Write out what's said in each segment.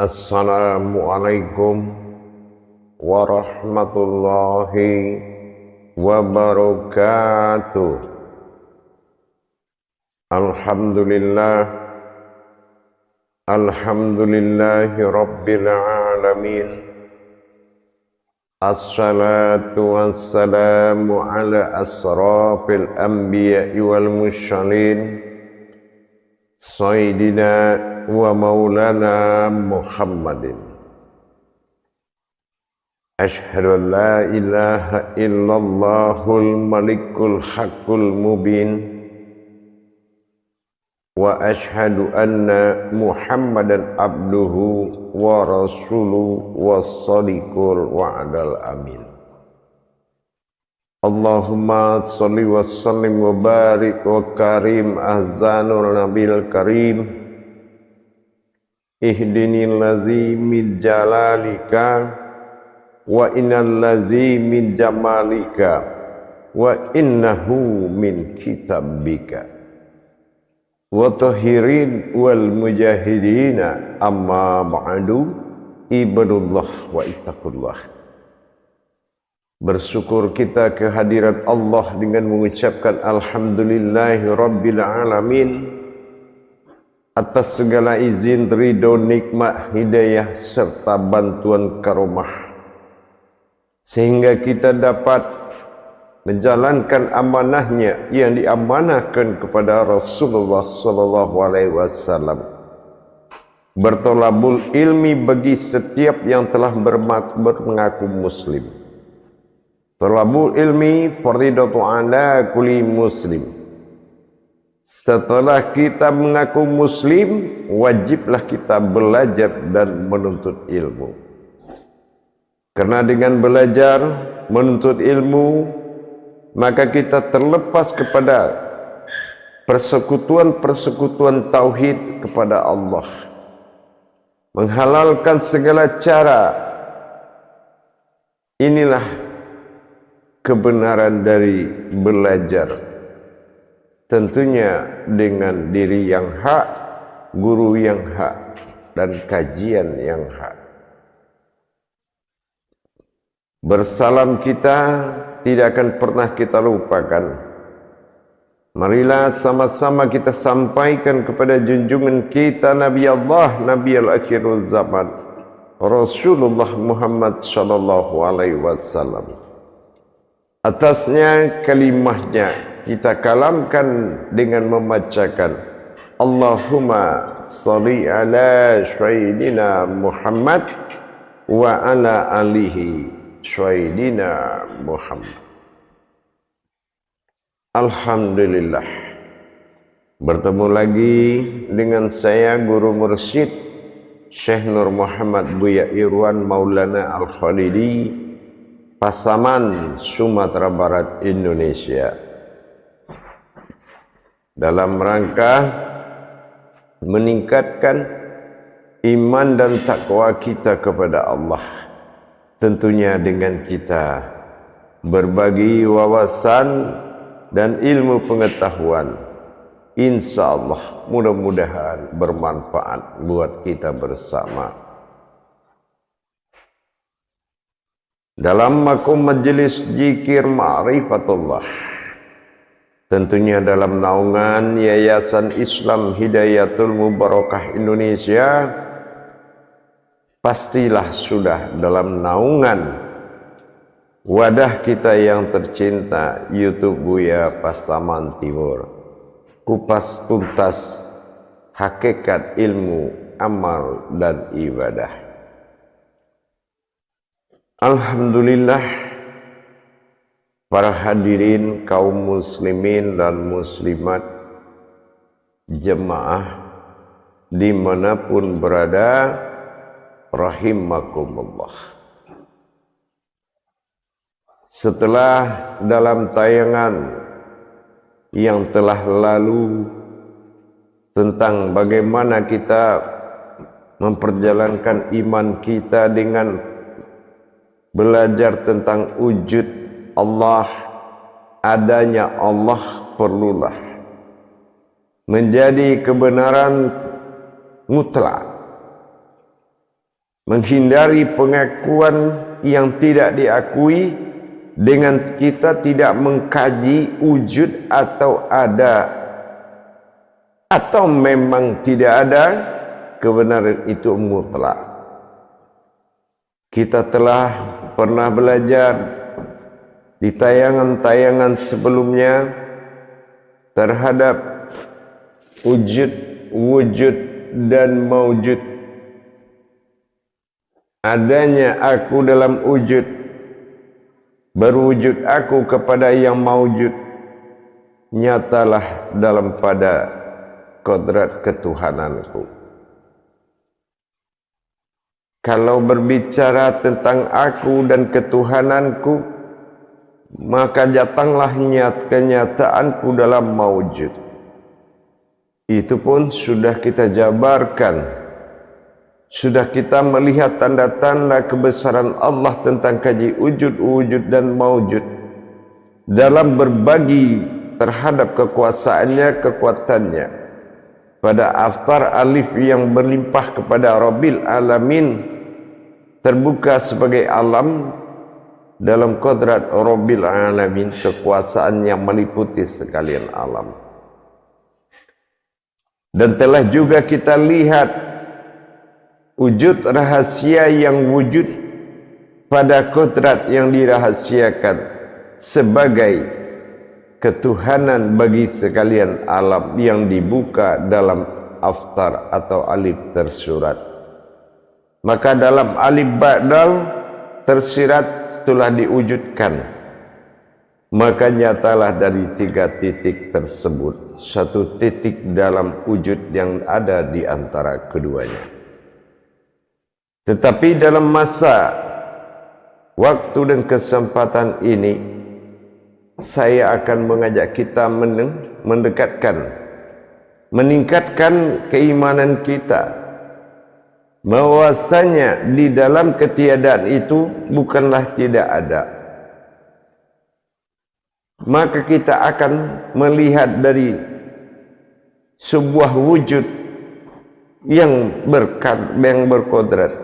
Assalamualaikum warahmatullahi wabarakatuh. Alhamdulillahi rabbil alamin. Assalatu wassalamu ala asrafil anbiya'i wal mursalin Sayyidina wa maulana Muhammadin. Ashhadu an la ilaha illallahul malikul haqqul mubin wa ashhadu anna Muhammadan abduhu wa rasuluhu was-sadiqul wa'dal amin. Allahumma sholli wa sallim wa barik wa karim ahzanul nabil karim ihdinil lazi min jalalika wa innal lazi min jamalika wa innahu min kitabika wa tahirin wal mujahidina amma ba'du ibadullah wa ittaqullah. Bersyukur kita kehadirat Allah dengan mengucapkan alhamdulillahi rabbil alamin atas segala izin, ridho, nikmat, hidayah serta bantuan karomah, sehingga kita dapat menjalankan amanahnya yang diamanahkan kepada Rasulullah sallallahu alaihi wasallam. Bertolabul ilmi bagi setiap yang telah mengaku muslim. Tolabul ilmi fardidatu ala kulli muslim. Setelah kita mengaku muslim, wajiblah kita belajar dan menuntut ilmu. Karena dengan belajar, menuntut ilmu, maka kita terlepas kepada persekutuan-persekutuan tauhid kepada Allah. Menghalalkan segala cara. Inilah kebenaran dari belajar, tentunya dengan diri yang hak, guru yang hak, dan kajian yang hak. Bersalam kita tidak akan pernah kita lupakan. Marilah sama-sama kita sampaikan kepada junjungan kita Nabi Allah, Nabi al-akhirul zaman, Rasulullah Muhammad sallallahu alaihi wasallam. Atasnya kalimahnya kita kalamkan dengan membacakan Allahumma sholli ala sayyidina Muhammad wa ala alihi sayyidina Muhammad. Alhamdulillah, bertemu lagi dengan saya Guru Mursyid Syekh Nur Muhammad Buya Irwan Maulana Al-Khalidi, Pasaman, Sumatera Barat, Indonesia, dalam rangka meningkatkan iman dan takwa kita kepada Allah, tentunya dengan kita berbagi wawasan dan ilmu pengetahuan. Insya Allah mudah-mudahan bermanfaat buat kita bersama. Dalam makom majelis zikir ma'rifatullah, tentunya dalam naungan Yayasan Islam Hidayatul Mubarakah Indonesia, pastilah sudah dalam naungan wadah kita yang tercinta YouTube Buya Pasaman Timur, kupas tuntas hakikat ilmu, amal, dan ibadah. Alhamdulillah, para hadirin kaum muslimin dan muslimat, jemaah dimanapun berada, rahimakumullah. Setelah dalam tayangan yang telah lalu tentang bagaimana kita memperjalankan iman kita dengan belajar tentang wujud Allah, adanya Allah perlulah menjadi kebenaran mutlak. menghindari pengakuan yang tidak diakui dengan kita tidak mengkaji wujud atau ada atau memang tidak ada, kebenaran itu mutlak. Kita telah pernah belajar di tayangan-tayangan sebelumnya terhadap wujud dan maujud. Adanya aku dalam wujud, berwujud aku kepada yang maujud, nyatalah dalam pada kodrat ketuhananku. Kalau berbicara tentang aku dan ketuhananku, maka datanglah kenyataanku dalam maujud. Itu pun sudah kita jabarkan. Sudah kita melihat tanda-tanda kebesaran Allah tentang kaji wujud dan maujud dalam berbagi terhadap kekuasaannya, kekuatannya. Pada aftar alif yang berlimpah kepada Rabbil Alamin, terbuka sebagai alam dalam kodrat Rabbil Alamin, kekuasaan yang meliputi sekalian alam. Dan telah juga kita lihat wujud rahasia yang wujud pada kodrat yang dirahasiakan sebagai ketuhanan bagi sekalian alam yang dibuka dalam aftar atau alif tersurat. Maka dalam alif ba'dal tersirat telah diwujudkan. Maka nyatalah dari 3 titik tersebut 1 titik dalam wujud yang ada di antara keduanya. Tetapi dalam masa, waktu dan kesempatan ini, saya akan mengajak kita mendekatkan, meningkatkan keimanan kita, bahwasanya di dalam ketiadaan itu bukanlah tidak ada. Maka kita akan melihat dari sebuah wujud yang berkodrat,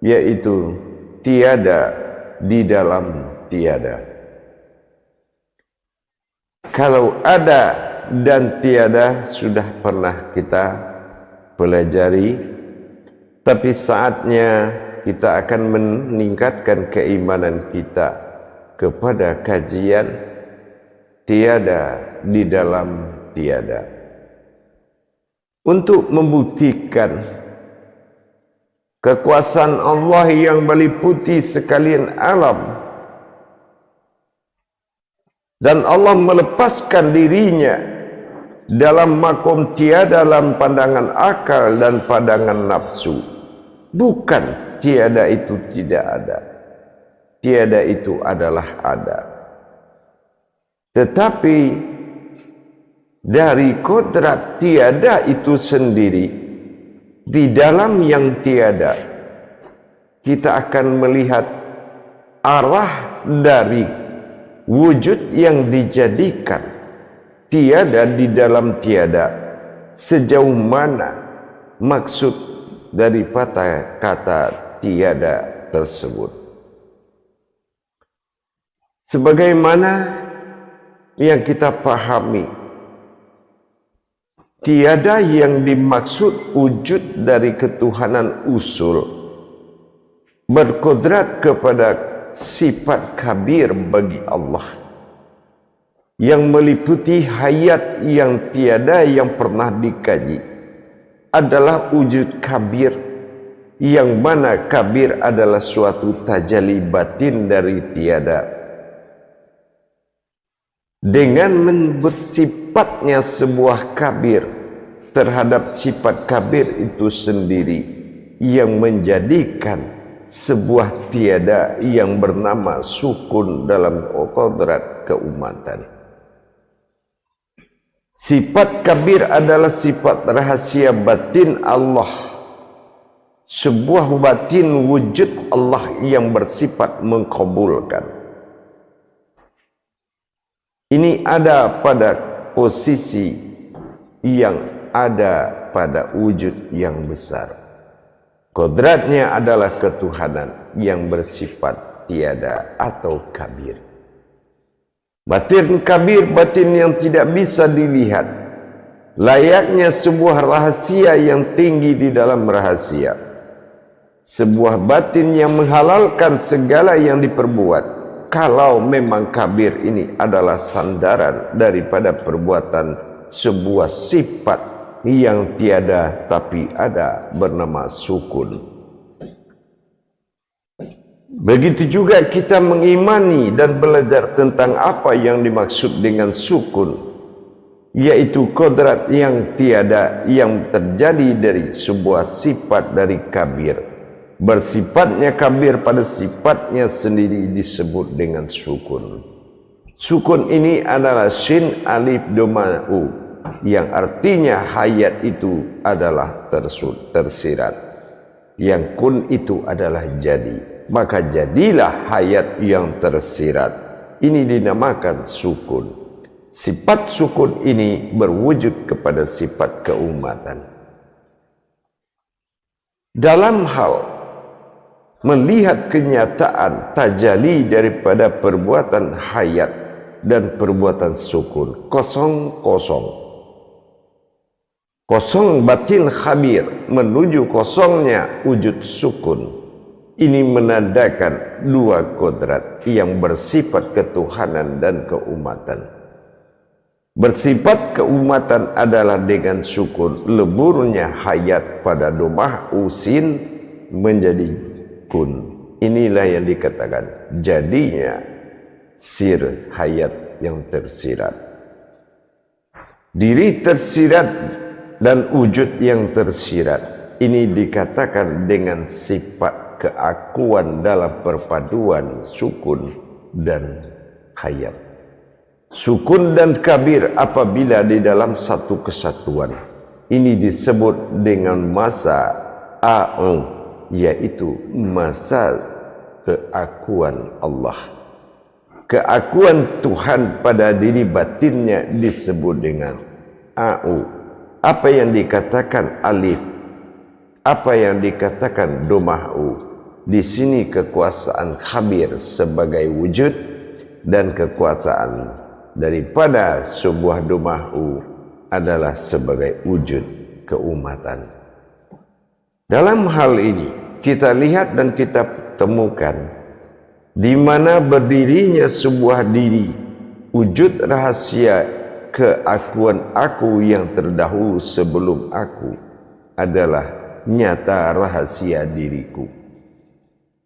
yaitu tiada di dalam tiada. Kalau ada dan tiada sudah pernah kita pelajari, tapi saatnya kita akan meningkatkan keimanan kita kepada kajian tiada di dalam tiada, untuk membuktikan kekuasaan Allah yang meliputi sekalian alam, dan Allah melepaskan dirinya dalam makom tiada dalam pandangan akal dan pandangan nafsu. Bukan tiada itu tidak ada, tiada itu adalah ada. Tetapi dari kodrat tiada itu sendiri, di dalam yang tiada, kita akan melihat arah dari wujud yang dijadikan tiada di dalam tiada, sejauh mana maksud daripada kata tiada tersebut. Sebagaimana yang kita pahami, tiada yang dimaksud wujud dari ketuhanan usul, berkodrat kepada sifat kabir bagi Allah, yang meliputi hayat yang tiada yang pernah dikaji, adalah wujud kabir, yang mana kabir adalah suatu tajalli batin dari tiada. Dengan bersifatnya sebuah kabir terhadap sifat kabir itu sendiri, yang menjadikan sebuah tiada yang bernama sukun dalam kodrat keumatan. Sifat kabir adalah sifat rahasia batin Allah, sebuah batin wujud Allah yang bersifat mengkabulkan. Ini ada pada posisi yang ada pada wujud yang besar. Kodratnya adalah ketuhanan yang bersifat tiada atau kabir. Batin kabir, batin yang tidak bisa dilihat, layaknya sebuah rahasia yang tinggi di dalam rahasia, sebuah batin yang menghalalkan segala yang diperbuat. Kalau memang kabir ini adalah sandaran daripada perbuatan sebuah sifat yang tiada tapi ada bernama sukun. Begitu juga kita mengimani dan belajar tentang apa yang dimaksud dengan sukun, yaitu kodrat yang tiada yang terjadi dari sebuah sifat dari kabir. Bersifatnya kabir pada sifatnya sendiri disebut dengan sukun. Sukun ini adalah shin alif doma u, yang artinya hayat itu adalah tersirat, yang kun itu adalah jadi, maka jadilah hayat yang tersirat. Ini dinamakan sukun. Sifat sukun ini berwujud kepada sifat keumatan. Dalam hal melihat kenyataan tajali daripada perbuatan hayat dan perbuatan sukun, kosong batin khabir menuju kosongnya wujud sukun. Ini menandakan dua kodrat yang bersifat ketuhanan dan keumatan. Bersifat keumatan adalah dengan sukun, leburnya hayat pada domah usin menjadi kun. Inilah yang dikatakan jadinya sir hayat yang tersirat. Diri tersirat dan wujud yang tersirat ini dikatakan dengan sifat keakuan dalam perpaduan sukun dan hayat. Sukun dan kabir apabila di dalam satu kesatuan ini disebut dengan masa a'ung, yaitu masa keakuan Allah. Keakuan Tuhan pada diri batinnya disebut dengan a'u. Apa yang dikatakan alif, apa yang dikatakan doma'u, di sini kekuasaan khabir sebagai wujud dan kekuasaan daripada sebuah doma'u adalah sebagai wujud keumatan. Dalam hal ini kita lihat dan kita temukan di mana berdirinya sebuah diri, wujud rahasia keakuan aku yang terdahulu sebelum aku adalah nyata rahasia diriku.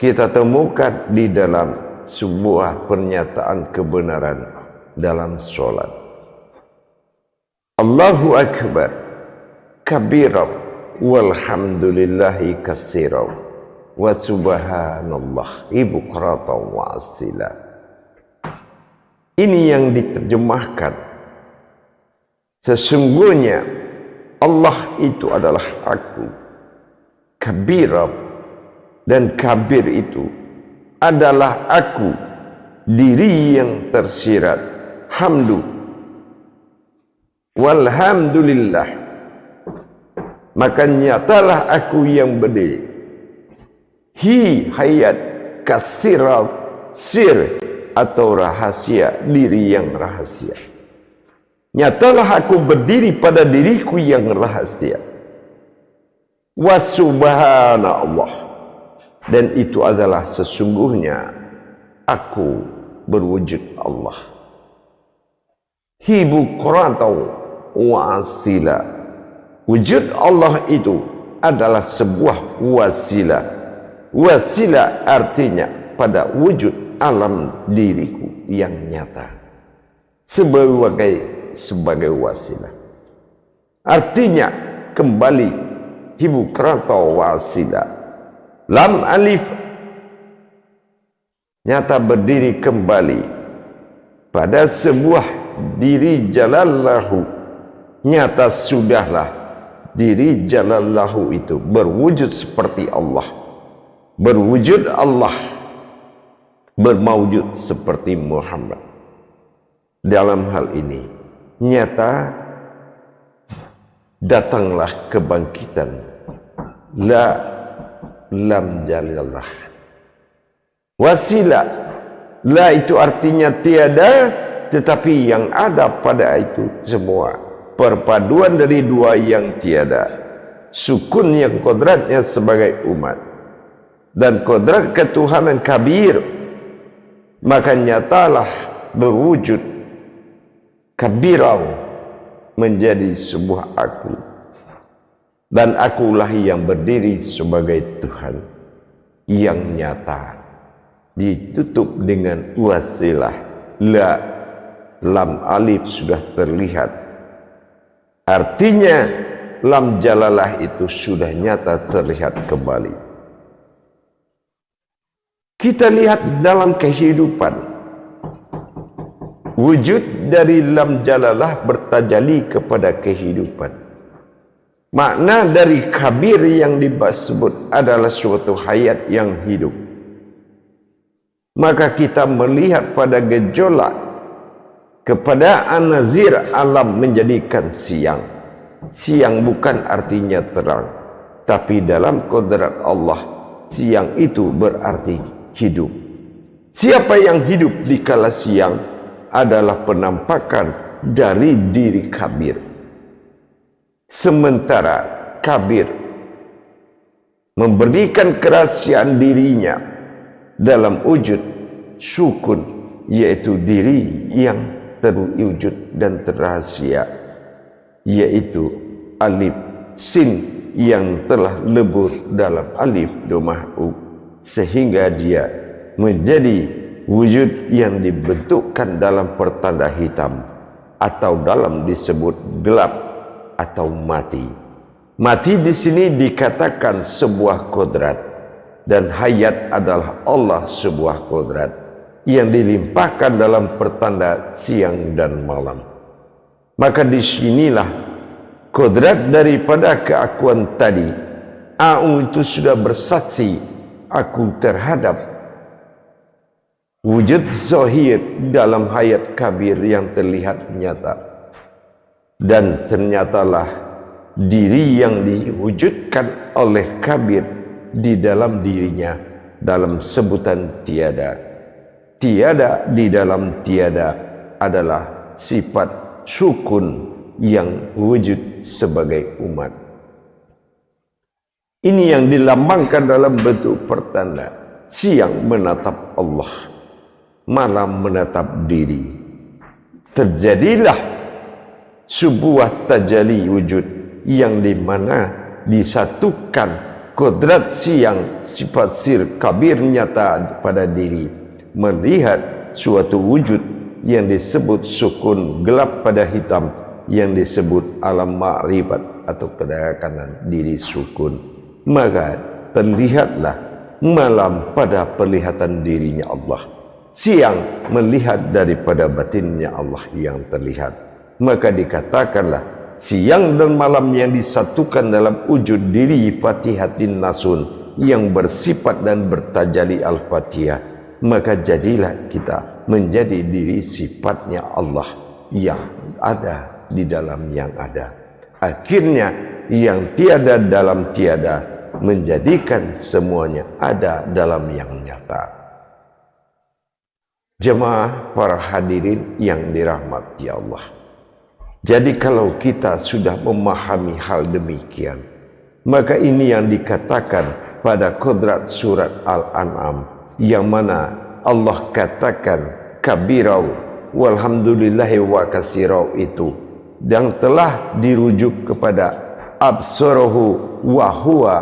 Kita temukan di dalam sebuah pernyataan kebenaran dalam solat. Allahu Akbar kabira walhamdulillahi katsira wa subhanallah bukrata wa asila. Ini yang diterjemahkan, sesungguhnya Allah itu adalah aku, kabira, dan kabir itu adalah aku, diri yang tersirat, hamdu walhamdulillah, maka nyatalah aku yang berdiri, hi hayat kasirat sir atau rahasia, diri yang rahasia. Nyatalah aku berdiri pada diriku yang rahasia. Wa subhanallah, dan itu adalah sesungguhnya aku berwujud Allah. Hibu qurantau wa asila, wujud Allah itu adalah sebuah wasilah. Wasilah artinya pada wujud alam diriku yang nyata sebagai wasilah. Artinya kembali hibu qurantau wa asila, lam alif nyata berdiri kembali pada sebuah diri jalallahu, nyata sudahlah diri jalallahu itu berwujud seperti Allah, berwujud Allah, bermaujud seperti Muhammad. Dalam hal ini nyata datanglah kebangkitan, la lam jalalah. Wasilah, la itu artinya tiada, tetapi yang ada pada itu semua perpaduan dari dua yang tiada. Sukun yang kodratnya sebagai umat dan kodrat ketuhanan kabir, maka nyatalah berwujud kabirau menjadi sebuah aku, dan akulah yang berdiri sebagai Tuhan yang nyata, ditutup dengan wasilah la, lam alif sudah terlihat, artinya lam jalalah itu sudah nyata terlihat kembali. Kita lihat dalam kehidupan, wujud dari lam jalalah bertajali kepada kehidupan. Makna dari kabir yang disebut adalah suatu hayat yang hidup. Maka kita melihat pada gejolak kepada an-nazir, alam menjadikan siang. Siang bukan artinya terang, tapi dalam kodrat Allah, siang itu berarti hidup. Siapa yang hidup di kala siang adalah penampakan dari diri kabir. Sementara kabir memberikan kerahasiaan dirinya dalam wujud sukun, yaitu diri yang terwujud dan terrahasia, yaitu alif sin yang telah lebur dalam alif domah u, sehingga dia menjadi wujud yang dibentukkan dalam pertanda hitam, atau dalam disebut gelap atau mati. Mati di sini dikatakan sebuah kodrat, dan hayat adalah Allah sebuah kodrat yang dilimpahkan dalam pertanda siang dan malam. Maka disinilah kodrat daripada keakuan tadi. Aku itu sudah bersaksi aku terhadap wujud zahir dalam hayat kabir yang terlihat nyata, dan ternyatalah diri yang diwujudkan oleh kabir di dalam dirinya dalam sebutan tiada. Tiada di dalam tiada adalah sifat sukun yang wujud sebagai umat. Ini yang dilambangkan dalam bentuk pertanda. Siang menatap Allah, malam menatap diri. Terjadilah sebuah tajali wujud yang dimana disatukan kodrat siang, sifat sir kabir nyata pada diri, melihat suatu wujud yang disebut sukun, gelap pada hitam, yang disebut alam ma'rifat atau kedakanan diri sukun. Maka terlihatlah malam pada perlihatan dirinya Allah, siang melihat daripada batinnya Allah yang terlihat. Maka dikatakanlah siang dan malam yang disatukan dalam wujud diri Fatihatin Nasun yang bersifat dan bertajali Al-Fatihah. Maka jadilah kita menjadi diri sifatnya Allah yang ada di dalam yang ada. Akhirnya yang tiada dalam tiada menjadikan semuanya ada dalam yang nyata. Jemaah para hadirin yang dirahmati Allah. Jadi kalau kita sudah memahami hal demikian, maka ini yang dikatakan pada kodrat surat Al-An'am, yang mana Allah katakan kabirau walhamdulillahi wa kasirau itu, yang telah dirujuk kepada absarahu wa huwa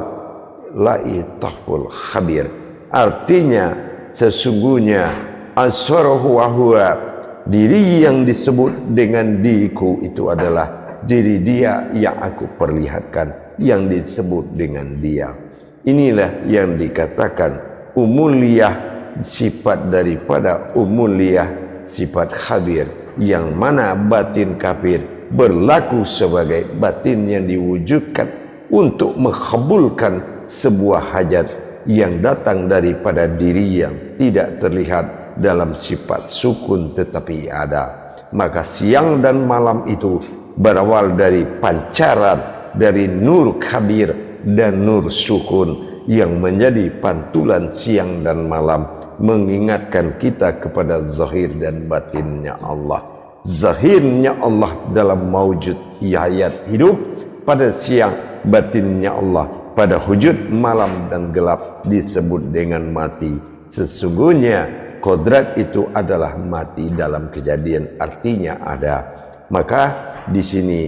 laitahul khabir. Artinya sesungguhnya absarahu wa huwa, diri yang disebut dengan diriku itu adalah diri dia yang aku perlihatkan, yang disebut dengan dia. Inilah yang dikatakan umuliyah, sifat daripada umuliyah, sifat khabir, yang mana batin kafir berlaku sebagai batin yang diwujudkan untuk mengabulkan sebuah hajat yang datang daripada diri yang tidak terlihat dalam sifat sukun tetapi ada. Maka siang dan malam itu berawal dari pancaran dari nur kabir dan nur sukun yang menjadi pantulan siang dan malam, mengingatkan kita kepada zahir dan batinnya Allah. Zahirnya Allah dalam maujud hayat hidup pada siang, batinnya Allah pada wujud malam dan gelap disebut dengan mati. Sesungguhnya kodrat itu adalah mati dalam kejadian, artinya ada. Maka di sini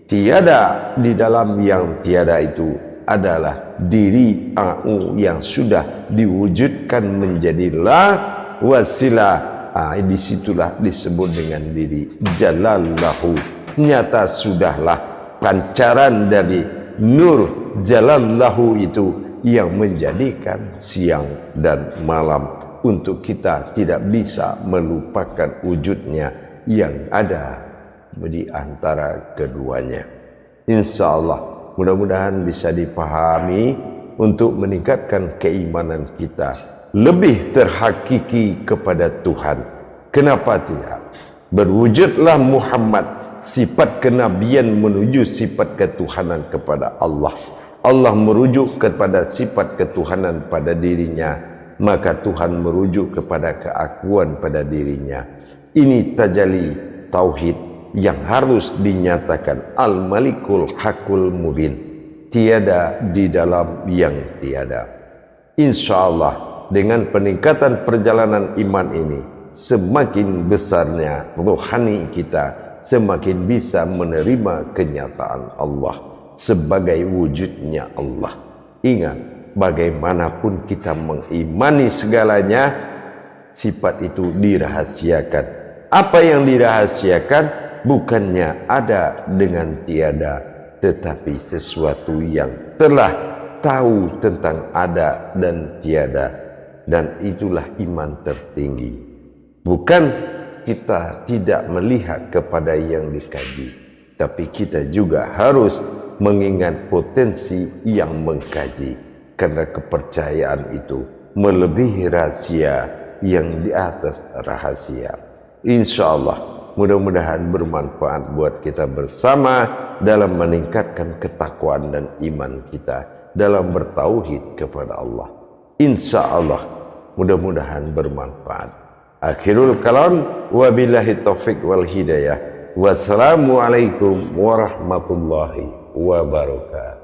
tiada, di dalam yang tiada itu adalah diri aku yang sudah diwujudkan menjadi la wasilah. Disitulah disebut dengan diri jalallahu. Nyata sudahlah pancaran dari nur jalallahu itu yang menjadikan siang dan malam untuk kita tidak bisa melupakan wujudnya yang ada di antara keduanya. Insya Allah mudah-mudahan bisa dipahami untuk meningkatkan keimanan kita, lebih terhakiki kepada Tuhan. Kenapa tidak? Berwujudlah Muhammad, sifat kenabian menuju sifat ketuhanan kepada Allah. Allah merujuk kepada sifat ketuhanan pada dirinya, maka Tuhan merujuk kepada keakuan pada dirinya. Ini tajalli tauhid yang harus dinyatakan Al-Malikul Hakul Mubin, tiada di dalam yang tiada. Insya Allah dengan peningkatan perjalanan iman ini, semakin besarnya rohani kita, semakin bisa menerima kenyataan Allah sebagai wujudnya Allah. Ingat, bagaimanapun kita mengimani segalanya, sifat itu dirahasiakan. Apa yang dirahasiakan bukannya ada dengan tiada, tetapi sesuatu yang telah tahu tentang ada dan tiada, dan itulah iman tertinggi. Bukan kita tidak melihat kepada yang dikaji, tapi kita juga harus mengingat potensi yang mengkaji, karena kepercayaan itu melebihi rahasia yang di atas rahasia. Insya Allah mudah-mudahan bermanfaat buat kita bersama dalam meningkatkan ketakwaan dan iman kita dalam bertauhid kepada Allah. Insya Allah mudah-mudahan bermanfaat. Akhirul kalam, wabillahi taufiq wal hidayah. Wassalamualaikum warahmatullahi wabarakatuh.